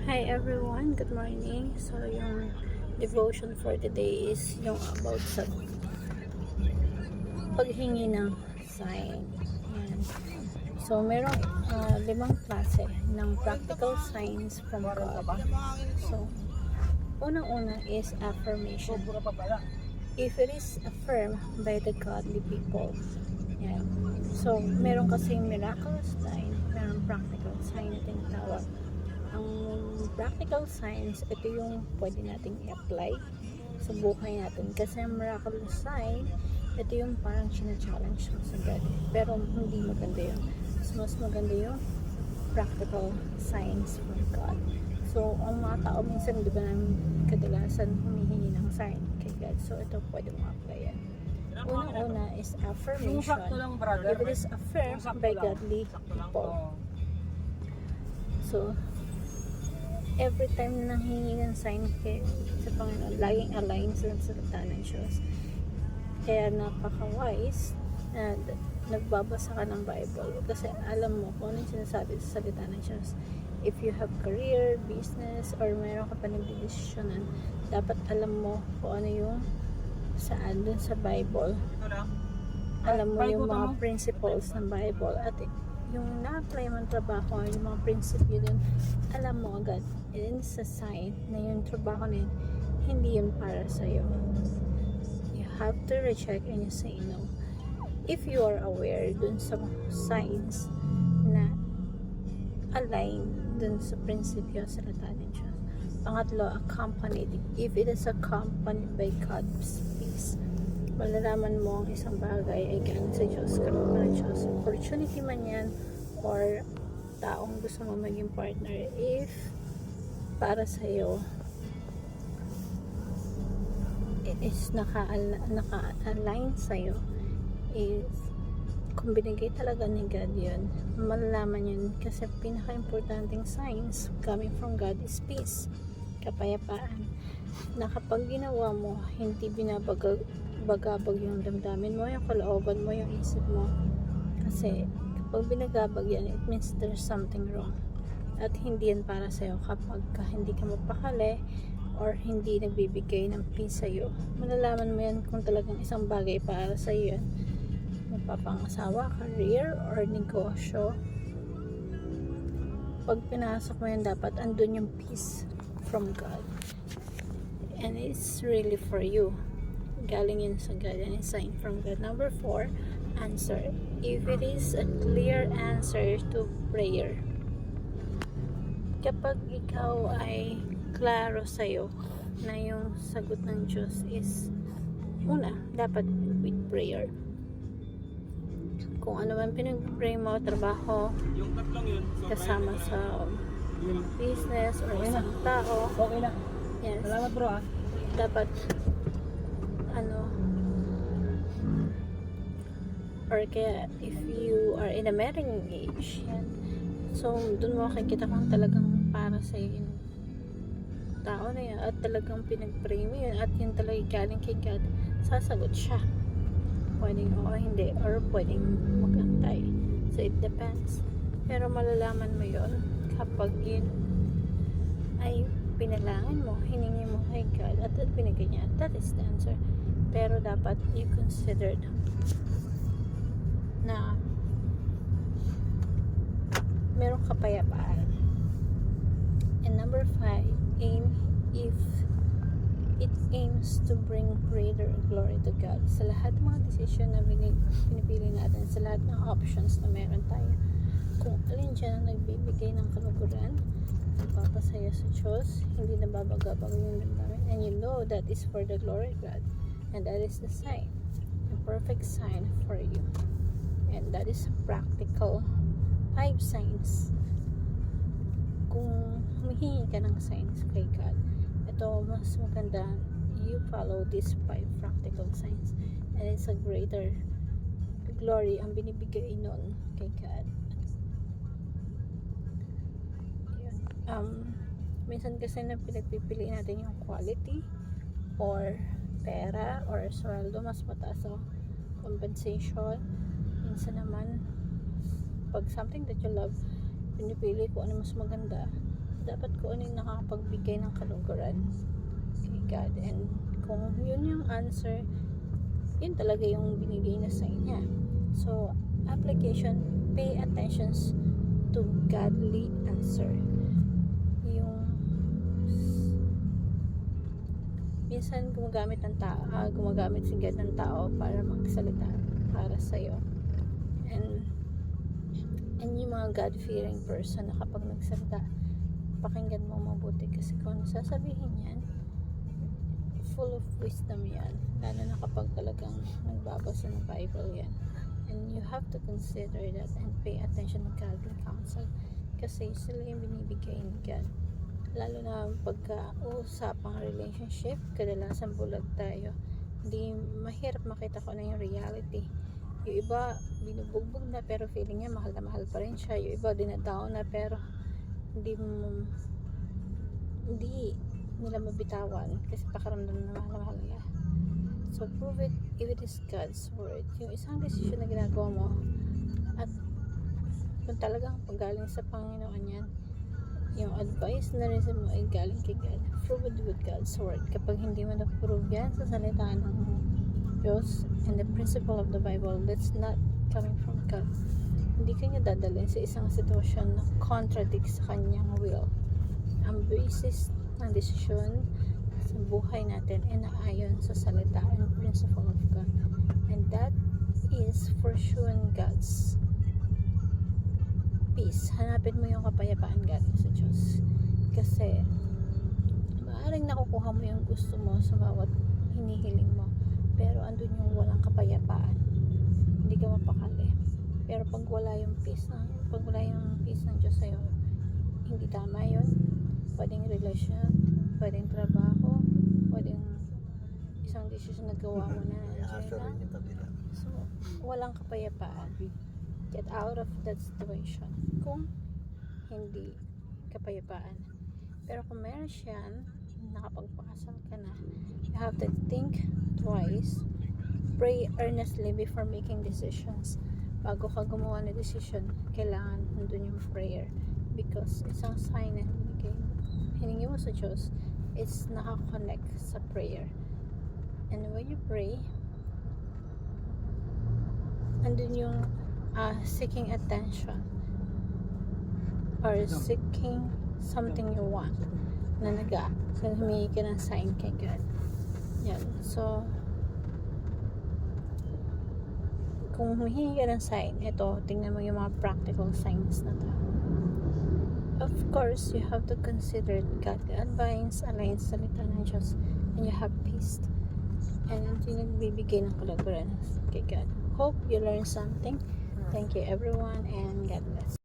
Hi everyone, good morning. So yung devotion for today is yung about sa paghingi ng sign. Yan. So merong 5 klase ng practical signs from God. So unang-una is affirmation. If it is affirmed by the godly people. Yan. So meron kasing miraculous sign, merong practical sign na tinatawag. Ang practical signs, ito yung pwede nating i-apply sa buhay natin. Kasi ang miraculous sign, ito yung parang challenge mo sa God. Pero hindi maganda yun. So, mas maganda yung practical signs from God. So, ang mga tao minsan, di ba namin kadalasan humihingi ng sign kay God. So, ito pwede mo apply yan. Una-una is affirmation. If it is affirmed by godly people. So, every time na nanghingi ng sign kay sa Panginoon, laging align sa salita ng Diyos. Kaya napaka-wise na nagbabasa ka ng Bible kasi alam mo kung ano yung sinasabi sa salita ng Diyos. If you have career, business, or mayroon ka pa nagdidesisyonan, dapat alam mo kung ano yung saan dun sa Bible. Alam mo yung mga principles ng Bible at yung na-apply mong trabaho, yung mga prinsipyo dun, alam mo agad. And it's a sign na yung trabaho na yun, hindi yun para sa'yo. You have to reject and you say no. If you are aware dun sa signs na align dun sa prinsipyo sa salita ng Diyos. Pangatlo, accompanied. If it is accompanied by God's peace, malalaman mo ang isang bagay ay galing sa Diyos, karoon ka ng Diyos. Opportunity man yan or taong gusto mo maging partner, if para sa'yo it is naka-align sa'yo, is kung binigay talaga ni God yun, malalaman yun kasi pinaka-importanting signs coming from God is peace, kapayapaan, na kapag ginawa mo, hindi bagabag yung damdamin mo, yung kalooban mo, yung isip mo. Kasi kapag binagabag yan, it means there's something wrong. At hindi yan para sa'yo kapag hindi ka mapakali or hindi nagbibigay ng peace sa'yo. Malalaman mo yan kung talagang isang bagay para sa'yo yan. Mapapangasawa, career, or negosyo. Pag pinasok mo yan, dapat andun yung peace from God. And it's really for you. Galing yun sa God and it's sign from God. Number 4, answer. If it is a clear answer to prayer. Kapag ikaw ay klaro sa'yo na yung sagot ng Diyos is una, dapat with prayer. Kung ano man pinag-pray mo, trabaho, kasama sa business or isang tao, okay na. yes, Salamat bro dapat or kaya if you are in a marrying age, yan, so dun mo makikita kung talagang para sa yung tao na yun at talagang pinag-pray mo yun at yun talaga galing kay God, sasagot siya. Pwedeng oo, hindi, or pwedeng magantay, so it depends, pero malalaman mo yun kapag yun ay pinalangin mo, hiningi mo kay God at binigay niya, that is the answer. Pero dapat you considered na merong kapayapaan. And number 5, aim if it aims to bring greater glory to God. Sa lahat ng mga decision na pinipili natin, sa lahat ng options na meron tayo, kung alin dyan ang nagbibigay ng kaluguran, nagpapasaya sa Diyos, hindi nababagabag yung damdamin, and you know that is for the glory of God, and that is the sign, the perfect sign for you, and that is practical 5 signs. Kung humihingi ka ng signs kay God, ito mas maganda you follow these 5 practical signs, and it's a greater glory ang binibigay nun kay God. Minsan kasi na pinagpipili natin yung quality or pera or sweldo, mas mataas o compensation. Minsan naman pag something that you love, pinipili ko ano mas maganda, dapat ko ano yung nakakapagbigay ng kaluguran kay God. And kung yun yung answer, yun talaga yung binigay na sa niya. So, application, pay attention to godly answer. Yung minsan gumagamit si God ng tao para magsalita para sa'yo. And yung mga God-fearing person na kapag nagsalita, pakinggan mo mabuti kasi kung ano sasabihin yan, full of wisdom yan. Lalo na kapag talagang nagbabasa ng Bible yan. And you have to consider that and pay attention to godly counsel kasi sila yung binibigay ni God. Lalo na pagka-usapang relationship, kadalasan bulag tayo. Hindi mahirap makita ko na yung reality. Yung iba, binubugbog na pero feeling niya mahal na mahal pa rin siya. Yung iba, dinadown na pero hindi nila mabitawan kasi pakaramdam na mahal na mahal nila. So, prove it if it is God's word. Yung isang decision na ginagawa mo at kung talagang paggaling sa Panginoon yan, yung advice na rin mo ay galing kay God. Prove it with God's word. Kapag hindi mo na-prove yan sa salita ng Diyos and the principle of the Bible, that's not coming from God. Hindi kanya dadalhin sa isang sitwasyon na contradict sa kanyang will. Ang basis ng desisyon sa buhay natin ay naayon sa salita and principle of God. And that is for sure God's peace. Hanapin mo yung kapayapaan galing sa Diyos. Kasi maaaring nakukuha mo yung gusto mo sa bawat hinihiling mo. Pero andun yung walang kapayapaan. Hindi ka mapakali. Pero pag wala yung peace ng Diyos sa'yo, hindi tama yun. Pwedeng relasyon, pwedeng trabaho, pwedeng isang decision na gawa mo na so, walang kapayapaan. Get out of that situation kung hindi kapayapaan. Pero kung meron siyan, nakapagpakasal ka na, you have to think twice, pray earnestly before making decisions. Bago ka gumawa ng decision, kailangan nandun yung prayer because isang sign na hiningi mo sa Diyos is nakakonect sa prayer. And when you pray, andun yung seeking attention or seeking something you want na so humingi ka ng sign kay God. Yan. So kung humingi ka ng sign, ito, tingnan mo yung mga practical signs na to. Of course, you have to consider godly advice, align sa salita ng Diyos, and you have peace. And ito yung nagbibigay ng kalaguran kay God. Hope you learn something. Thank you everyone and God bless.